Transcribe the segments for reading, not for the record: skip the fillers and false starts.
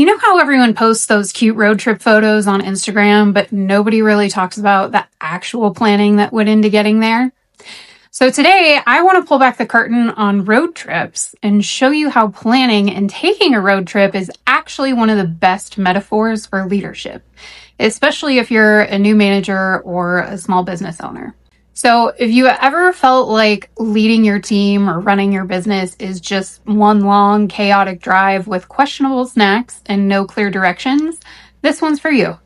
You know how everyone posts those cute road trip photos on Instagram, but nobody really talks about the actual planning that went into getting there? So today, I want to pull back the curtain on road trips and show you how planning and taking a road trip is actually one of the best metaphors for leadership, especially if you're a new manager or a small business owner. So if you ever felt like leading your team or running your business is just one long chaotic drive with questionable snacks and no clear directions, this one's for you.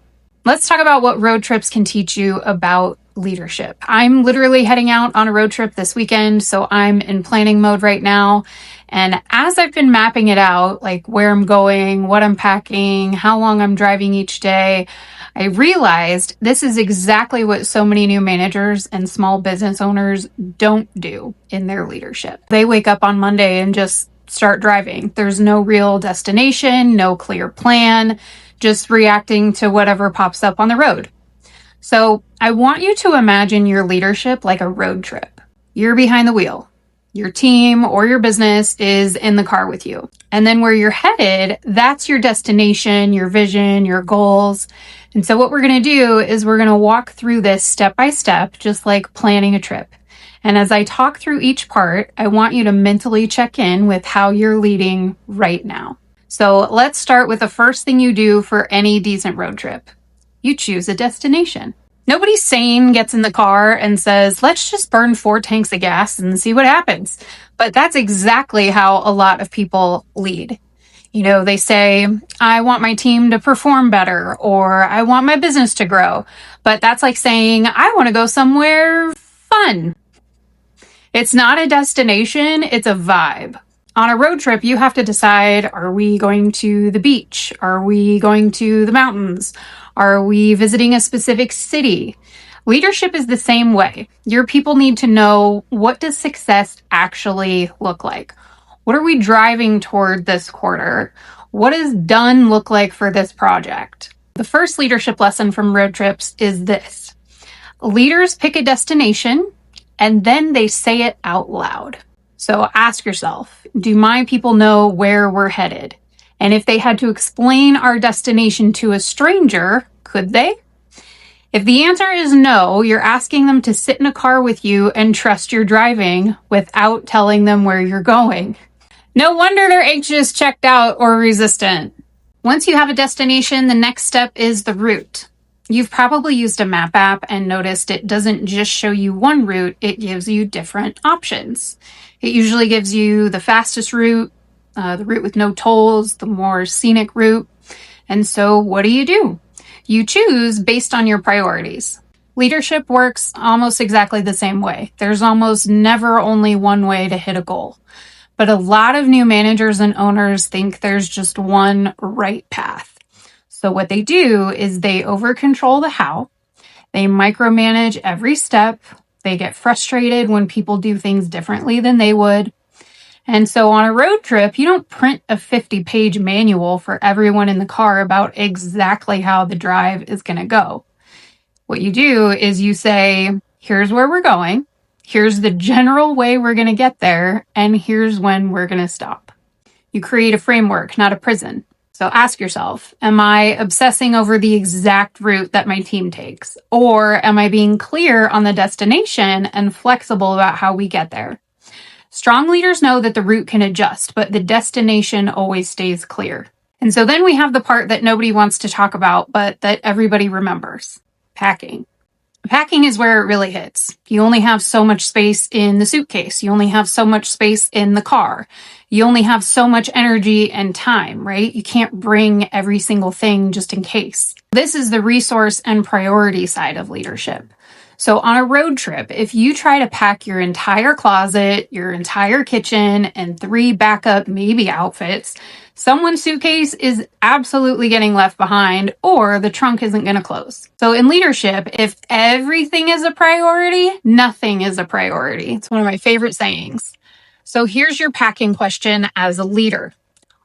Let's talk about what road trips can teach you about leadership. I'm literally heading out on a road trip this weekend, so I'm in planning mode right now. And as I've been mapping it out, like where I'm going, what I'm packing, how long I'm driving each day, I realized this is exactly what so many new managers and small business owners don't do in their leadership. They wake up on Monday and just start driving. There's no real destination, no clear plan, just reacting to whatever pops up on the road. So I want you to imagine your leadership like a road trip. You're behind the wheel. Your team or your business is in the car with you. And then where you're headed, that's your destination, your vision, your goals. And so what we're going to do is we're going to walk through this step by step, just like planning a trip. And as I talk through each part, I want you to mentally check in with how you're leading right now. So let's start with the first thing you do for any decent road trip. You choose a destination. Nobody sane gets in the car and says, let's just burn 4 tanks of gas and see what happens. But that's exactly how a lot of people lead. You know, they say, I want my team to perform better, or I want my business to grow. But that's like saying, I want to go somewhere fun. It's not a destination, it's a vibe. On a road trip, you have to decide, are we going to the beach? Are we going to the mountains? Are we visiting a specific city? Leadership is the same way. Your people need to know, what does success actually look like? What are we driving toward this quarter? What does done look like for this project? The first leadership lesson from road trips is this. Leaders pick a destination and then they say it out loud. So ask yourself, do my people know where we're headed? And if they had to explain our destination to a stranger, could they? If the answer is no, you're asking them to sit in a car with you and trust your driving without telling them where you're going. No wonder they're anxious, checked out, or resistant. Once you have a destination, the next step is the route. You've probably used a map app and noticed it doesn't just show you one route, it gives you different options. It usually gives you the fastest route, the route with no tolls, the more scenic route. And so what do? You choose based on your priorities. Leadership works almost exactly the same way. There's almost never only one way to hit a goal. But a lot of new managers and owners think there's just one right path. So what they do is they over-control the how, they micromanage every step, they get frustrated when people do things differently than they would. And so on a road trip, you don't print a 50-page manual for everyone in the car about exactly how the drive is going to go. What you do is you say, here's where we're going, here's the general way we're going to get there, and here's when we're going to stop. You create a framework, not a prison. So ask yourself, am I obsessing over the exact route that my team takes? Or am I being clear on the destination and flexible about how we get there? Strong leaders know that the route can adjust, but the destination always stays clear. And so then we have the part that nobody wants to talk about, but that everybody remembers: packing. Packing is where it really hits. You only have so much space in the suitcase. You only have so much space in the car. You only have so much energy and time, right? You can't bring every single thing just in case. This is the resource and priority side of leadership. So on a road trip, if you try to pack your entire closet, your entire kitchen, and 3 backup maybe outfits, someone's suitcase is absolutely getting left behind, or the trunk isn't going to close. So in leadership, if everything is a priority, nothing is a priority. It's one of my favorite sayings. So here's your packing question as a leader.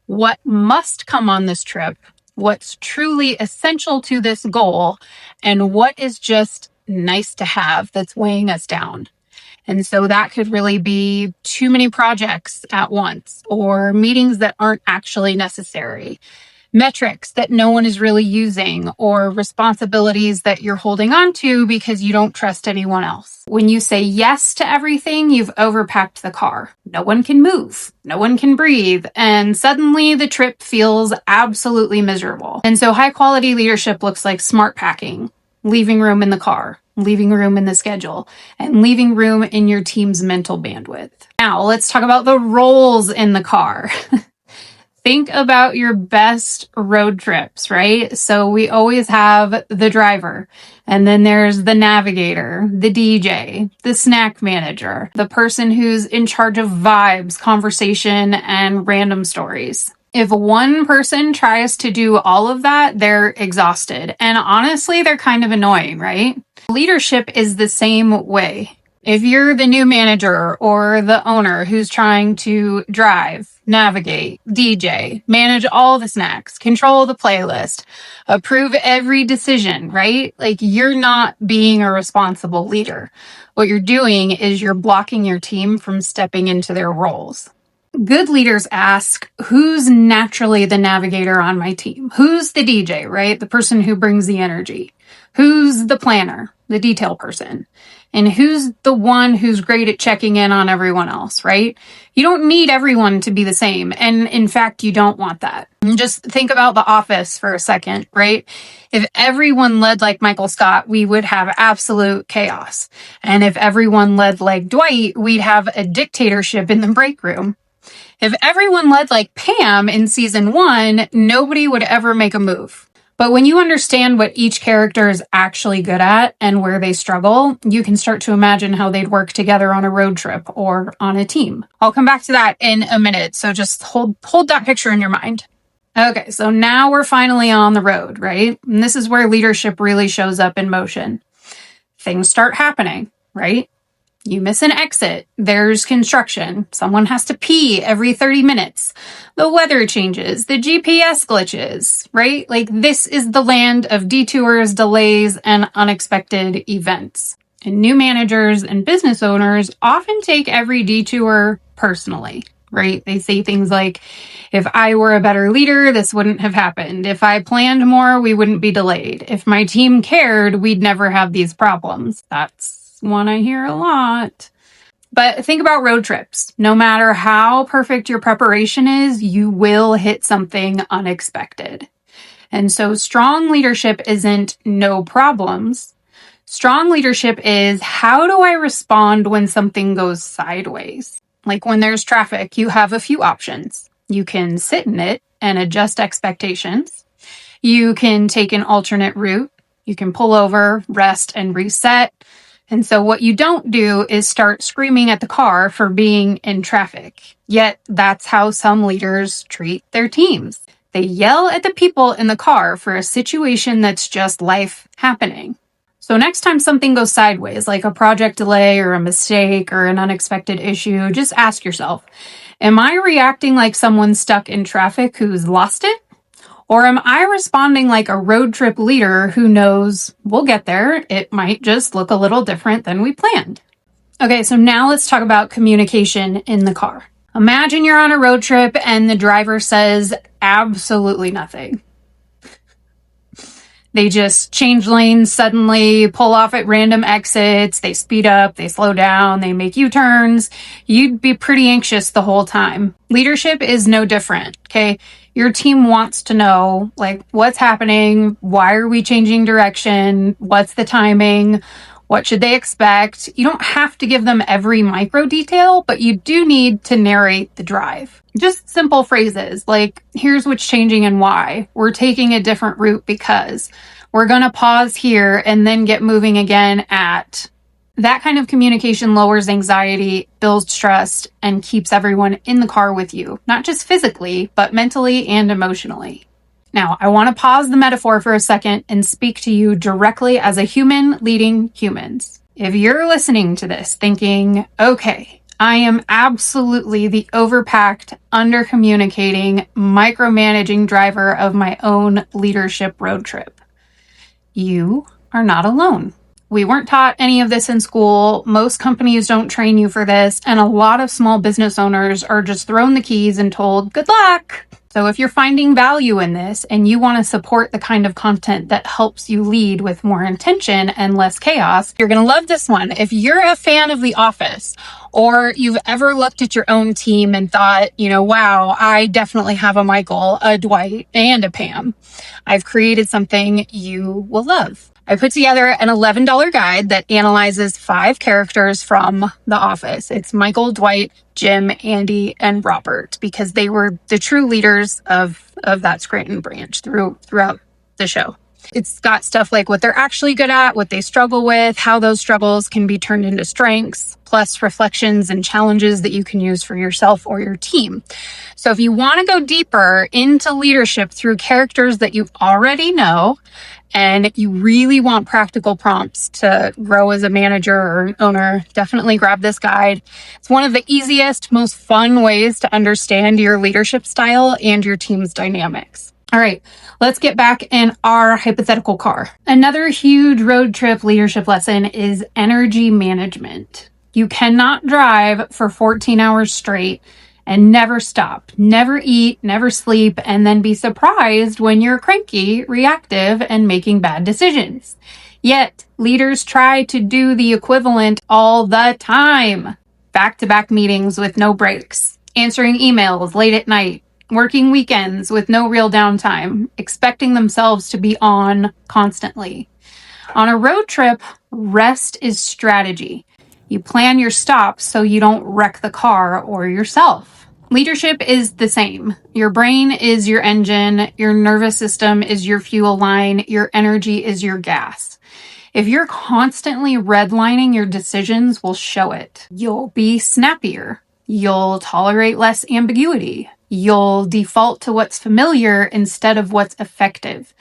What must come on this trip? What's truly essential to this goal? And what is just nice to have that's weighing us down? And so that could really be too many projects at once, or meetings that aren't actually necessary. metrics that no one is really using, or responsibilities that you're holding on to because you don't trust anyone else. When you say yes to everything, you've overpacked the car. No one can move, no one can breathe, and suddenly the trip feels absolutely miserable. And so high quality leadership looks like smart packing, leaving room in the car, leaving room in the schedule, and leaving room in your team's mental bandwidth. Now, let's talk about the roles in the car. Think about your best road trips, right? So we always have the driver, and then there's the navigator, the DJ, the snack manager, the person who's in charge of vibes, conversation, and random stories. If one person tries to do all of that, they're exhausted. And honestly, they're kind of annoying, right? Leadership is the same way. If you're the new manager or the owner who's trying to drive, navigate, DJ, manage all the snacks, control the playlist, approve every decision, right? Like, you're not being a responsible leader. What you're doing is you're blocking your team from stepping into their roles. Good leaders ask, who's naturally the navigator on my team? Who's the DJ, right? The person who brings the energy. Who's the planner, the detail person? And who's the one who's great at checking in on everyone else, right? You don't need everyone to be the same. And in fact, you don't want that. Just think about The Office for a second, right? If everyone led like Michael Scott, we would have absolute chaos. And if everyone led like Dwight, we'd have a dictatorship in the break room. If everyone led like Pam in season 1, nobody would ever make a move. But when you understand what each character is actually good at and where they struggle, you can start to imagine how they'd work together on a road trip or on a team. I'll come back to that in a minute, so just hold that picture in your mind. Okay, so now we're finally on the road, right? And this is where leadership really shows up in motion. Things start happening, right? You miss an exit. There's construction. Someone has to pee every 30 minutes. The weather changes. The GPS glitches, right? Like, this is the land of detours, delays, and unexpected events. And new managers and business owners often take every detour personally, right? They say things like, if I were a better leader, this wouldn't have happened. If I planned more, we wouldn't be delayed. If my team cared, we'd never have these problems. That's one I hear a lot. But think about road trips. No matter how perfect your preparation is, you will hit something unexpected. And so strong leadership isn't no problems. Strong leadership is, how do I respond when something goes sideways? Like when there's traffic, you have a few options. You can sit in it and adjust expectations. You can take an alternate route. You can pull over, rest, and reset. And so what you don't do is start screaming at the car for being in traffic. Yet that's how some leaders treat their teams. They yell at the people in the car for a situation that's just life happening. So next time something goes sideways, like a project delay or a mistake or an unexpected issue, just ask yourself, am I reacting like someone stuck in traffic who's lost it? Or am I responding like a road trip leader who knows we'll get there? It might just look a little different than we planned. Okay, so now let's talk about communication in the car. Imagine you're on a road trip and the driver says absolutely nothing. They just change lanes suddenly, pull off at random exits, they speed up, they slow down, they make U-turns. You'd be pretty anxious the whole time. Leadership is no different, okay? Your team wants to know, like, what's happening? Why are we changing direction? What's the timing? What should they expect? You don't have to give them every micro detail, but you do need to narrate the drive. Just simple phrases like, here's what's changing and why. We're taking a different route because. We're going to pause here and then get moving again at. That kind of communication lowers anxiety, builds trust, and keeps everyone in the car with you, not just physically, but mentally and emotionally. Now, I want to pause the metaphor for a second and speak to you directly as a human leading humans. If you're listening to this thinking, okay, I am absolutely the overpacked, under-communicating, micromanaging driver of my own leadership road trip, you are not alone. We weren't taught any of this in school. Most companies don't train you for this. And a lot of small business owners are just thrown the keys and told, good luck. So if you're finding value in this and you want to support the kind of content that helps you lead with more intention and less chaos, you're going to love this one. If you're a fan of The Office, or you've ever looked at your own team and thought, wow, I definitely have a Michael, a Dwight, and a Pam, I've created something you will love. I put together an $11 guide that analyzes 5 characters from The Office. It's Michael, Dwight, Jim, Andy, and Robert, because they were the true leaders of that Scranton branch throughout the show. It's got stuff like what they're actually good at, what they struggle with, how those struggles can be turned into strengths, plus reflections and challenges that you can use for yourself or your team. So if you want to go deeper into leadership through characters that you already know, and you really want practical prompts to grow as a manager or owner, definitely grab this guide. It's one of the easiest, most fun ways to understand your leadership style and your team's dynamics. All right, let's get back in our hypothetical car. Another huge road trip leadership lesson is energy management. You cannot drive for 14 hours straight and never stop, never eat, never sleep, and then be surprised when you're cranky, reactive, and making bad decisions. Yet, leaders try to do the equivalent all the time. Back-to-back meetings with no breaks, answering emails late at night, working weekends with no real downtime, expecting themselves to be on constantly. On a road trip, rest is strategy. You plan your stops so you don't wreck the car or yourself. Leadership is the same. Your brain is your engine, your nervous system is your fuel line, your energy is your gas. If you're constantly redlining, your decisions will show it. You'll be snappier. You'll tolerate less ambiguity. You'll default to what's familiar instead of what's effective.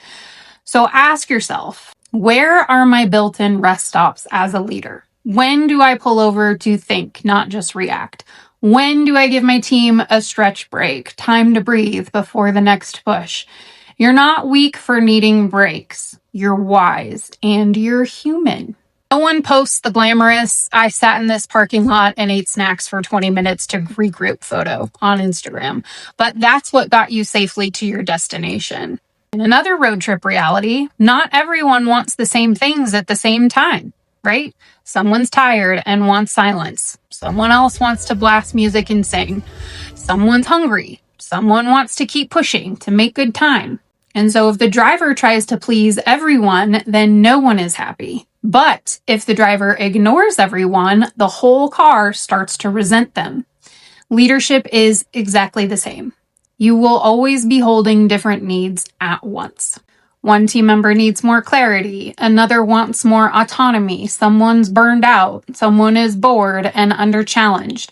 So ask yourself, where are my built-in rest stops as a leader? When do I pull over to think, not just react? When do I give my team a stretch break, time to breathe before the next push? You're not weak for needing breaks. You're wise and you're human. No one posts the glamorous, I sat in this parking lot and ate snacks for 20 minutes to regroup photo on Instagram, but that's what got you safely to your destination. In another road trip reality, not everyone wants the same things at the same time, right? Someone's tired and wants silence. Someone else wants to blast music and sing. Someone's hungry. Someone wants to keep pushing to make good time. And so if the driver tries to please everyone, then no one is happy. But if the driver ignores everyone, the whole car starts to resent them. Leadership is exactly the same. You will always be holding different needs at once. One team member needs more clarity. Another wants more autonomy. Someone's burned out. Someone is bored and under-challenged.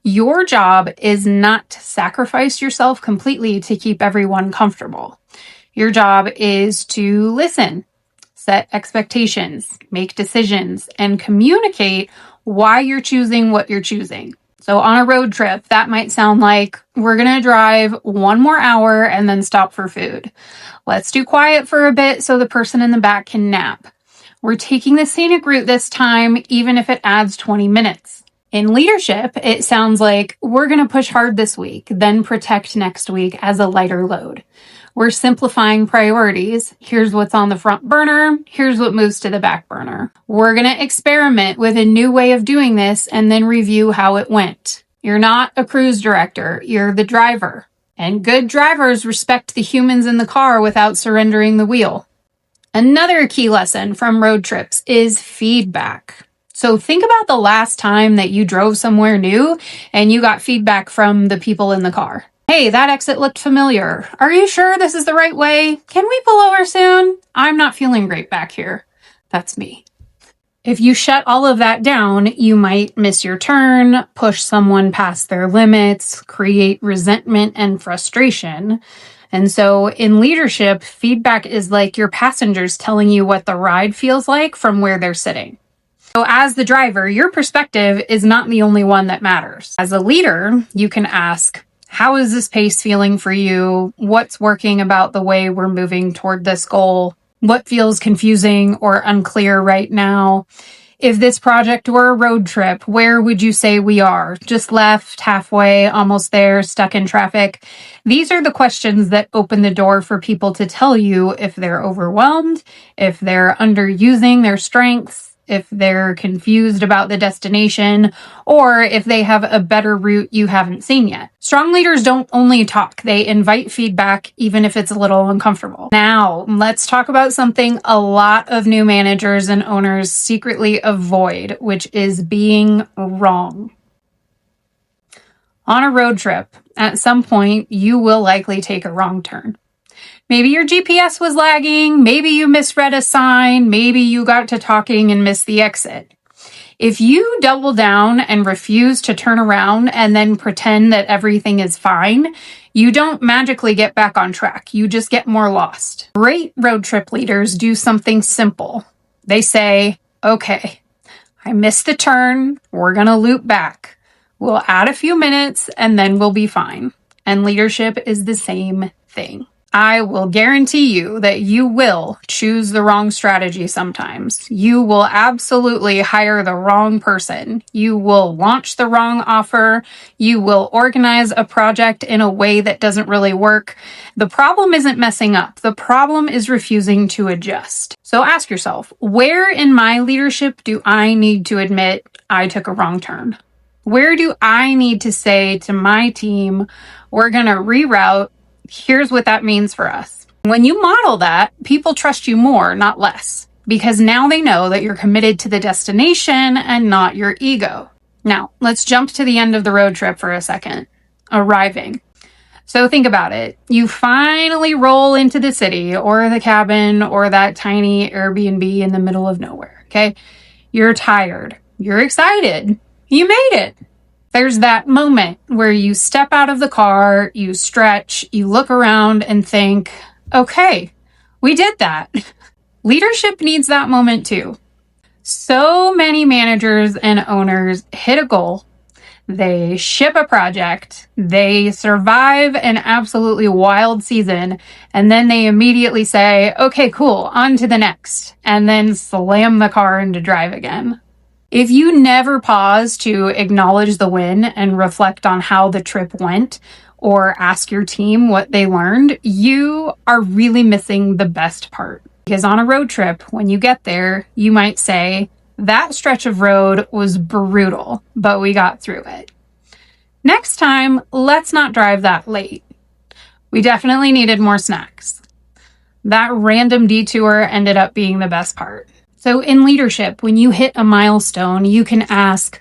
Your job is not to sacrifice yourself completely to keep everyone comfortable. Your job is to listen, set expectations, make decisions, and communicate why you're choosing what you're choosing. So on a road trip, that might sound like we're going to drive 1 more hour and then stop for food. Let's do quiet for a bit so the person in the back can nap. We're taking the scenic route this time, even if it adds 20 minutes. In leadership, it sounds like we're going to push hard this week, then protect next week as a lighter load. We're simplifying priorities. Here's what's on the front burner. Here's what moves to the back burner. We're going to experiment with a new way of doing this and then review how it went. You're not a cruise director. You're the driver. And good drivers respect the humans in the car without surrendering the wheel. Another key lesson from road trips is feedback. So think about the last time that you drove somewhere new and you got feedback from the people in the car. Hey, that exit looked familiar. Are you sure this is the right way? Can we pull over soon? I'm not feeling great back here. That's me. If you shut all of that down, you might miss your turn, push someone past their limits, create resentment and frustration. And so in leadership, feedback is like your passengers telling you what the ride feels like from where they're sitting. So as the driver, your perspective is not the only one that matters. As a leader, you can ask, how is this pace feeling for you? What's working about the way we're moving toward this goal? What feels confusing or unclear right now? If this project were a road trip, where would you say we are? Just left, halfway, almost there, stuck in traffic? These are the questions that open the door for people to tell you if they're overwhelmed, if they're underusing their strengths, if they're confused about the destination, or if they have a better route you haven't seen yet. Strong leaders don't only talk, they invite feedback, even if it's a little uncomfortable. Now, let's talk about something a lot of new managers and owners secretly avoid, which is being wrong. On a road trip, at some point, you will likely take a wrong turn. Maybe your GPS was lagging, maybe you misread a sign, maybe you got to talking and missed the exit. If you double down and refuse to turn around and then pretend that everything is fine, you don't magically get back on track. You just get more lost. Great road trip leaders do something simple. They say, okay, I missed the turn. We're going to loop back. We'll add a few minutes and then we'll be fine. And leadership is the same thing. I will guarantee you that you will choose the wrong strategy sometimes. You will absolutely hire the wrong person. You will launch the wrong offer. You will organize a project in a way that doesn't really work. The problem isn't messing up. The problem is refusing to adjust. So ask yourself, where in my leadership do I need to admit I took a wrong turn? Where do I need to say to my team, we're going to reroute? Here's what that means for us. When you model that, people trust you more, not less, because now they know that you're committed to the destination and not your ego. Now, let's jump to the end of the road trip for a second. Arriving. So think about it. You finally roll into the city or the cabin or that tiny Airbnb in the middle of nowhere, okay? You're tired. You're excited. You made it. There's that moment where you step out of the car, you stretch, you look around and think, okay, we did that. Leadership needs that moment too. So many managers and owners hit a goal, they ship a project, they survive an absolutely wild season, and then they immediately say, okay, cool, on to the next, and then slam the car into drive again. If you never pause to acknowledge the win and reflect on how the trip went, or ask your team what they learned, you are really missing the best part. Because on a road trip, when you get there, you might say, that stretch of road was brutal, but we got through it. Next time, let's not drive that late. We definitely needed more snacks. That random detour ended up being the best part. So in leadership, when you hit a milestone, you can ask,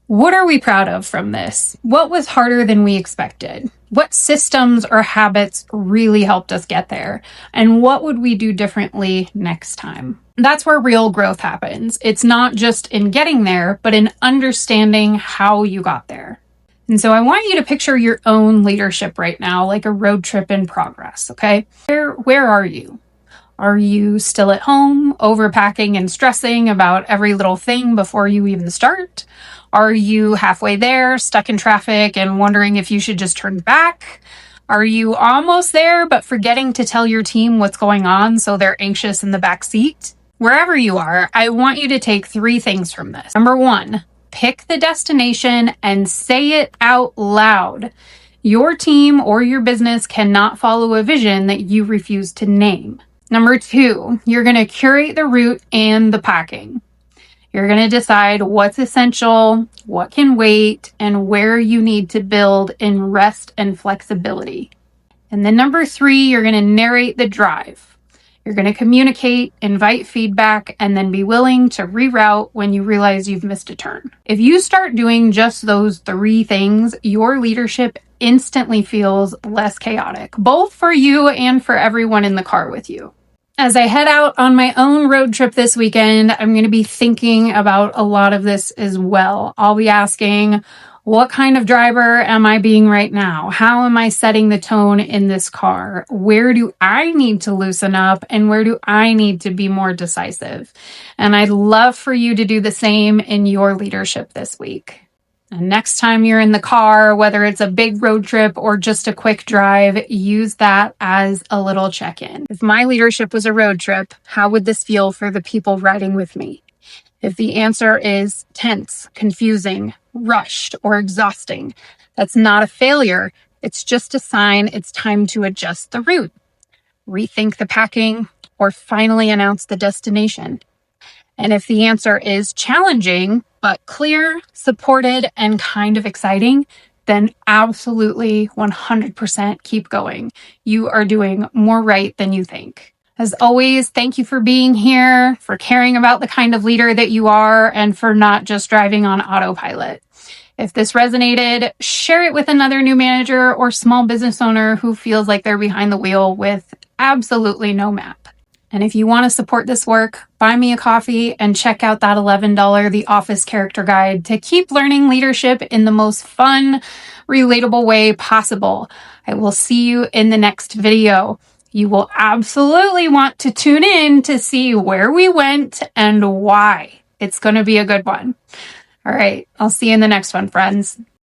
what are we proud of from this? What was harder than we expected? What systems or habits really helped us get there? And what would we do differently next time? That's where real growth happens. It's not just in getting there, but in understanding how you got there. And so I want you to picture your own leadership right now, like a road trip in progress, okay? Where are you? Are you still at home, overpacking and stressing about every little thing before you even start? Are you halfway there, stuck in traffic and wondering if you should just turn back? Are you almost there, but forgetting to tell your team what's going on so they're anxious in the back seat? Wherever you are, I want you to take 3 things from this. Number 1, pick the destination and say it out loud. Your team or your business cannot follow a vision that you refuse to name. Number 2, you're going to curate the route and the packing. You're going to decide what's essential, what can wait, and where you need to build in rest and flexibility. And then number 3, you're going to narrate the drive. You're going to communicate, invite feedback, and then be willing to reroute when you realize you've missed a turn. If you start doing just those 3 things, your leadership instantly feels less chaotic, both for you and for everyone in the car with you. As I head out on my own road trip this weekend, I'm going to be thinking about a lot of this as well. I'll be asking, what kind of driver am I being right now? How am I setting the tone in this car? Where do I need to loosen up and where do I need to be more decisive? And I'd love for you to do the same in your leadership this week. And next time you're in the car, whether it's a big road trip or just a quick drive, use that as a little check-in. If my leadership was a road trip, how would this feel for the people riding with me? If the answer is tense, confusing, rushed, or exhausting, that's not a failure. It's just a sign it's time to adjust the route, rethink the packing, or finally announce the destination. And if the answer is challenging, but clear, supported, and kind of exciting, then absolutely 100% keep going. You are doing more right than you think. As always, thank you for being here, for caring about the kind of leader that you are, and for not just driving on autopilot. If this resonated, share it with another new manager or small business owner who feels like they're behind the wheel with absolutely no map. And if you want to support this work, buy me a coffee and check out that $11 The Office Character Guide to keep learning leadership in the most fun, relatable way possible. I will see you in the next video. You will absolutely want to tune in to see where we went and why. It's going to be a good one. All right, I'll see you in the next one, friends.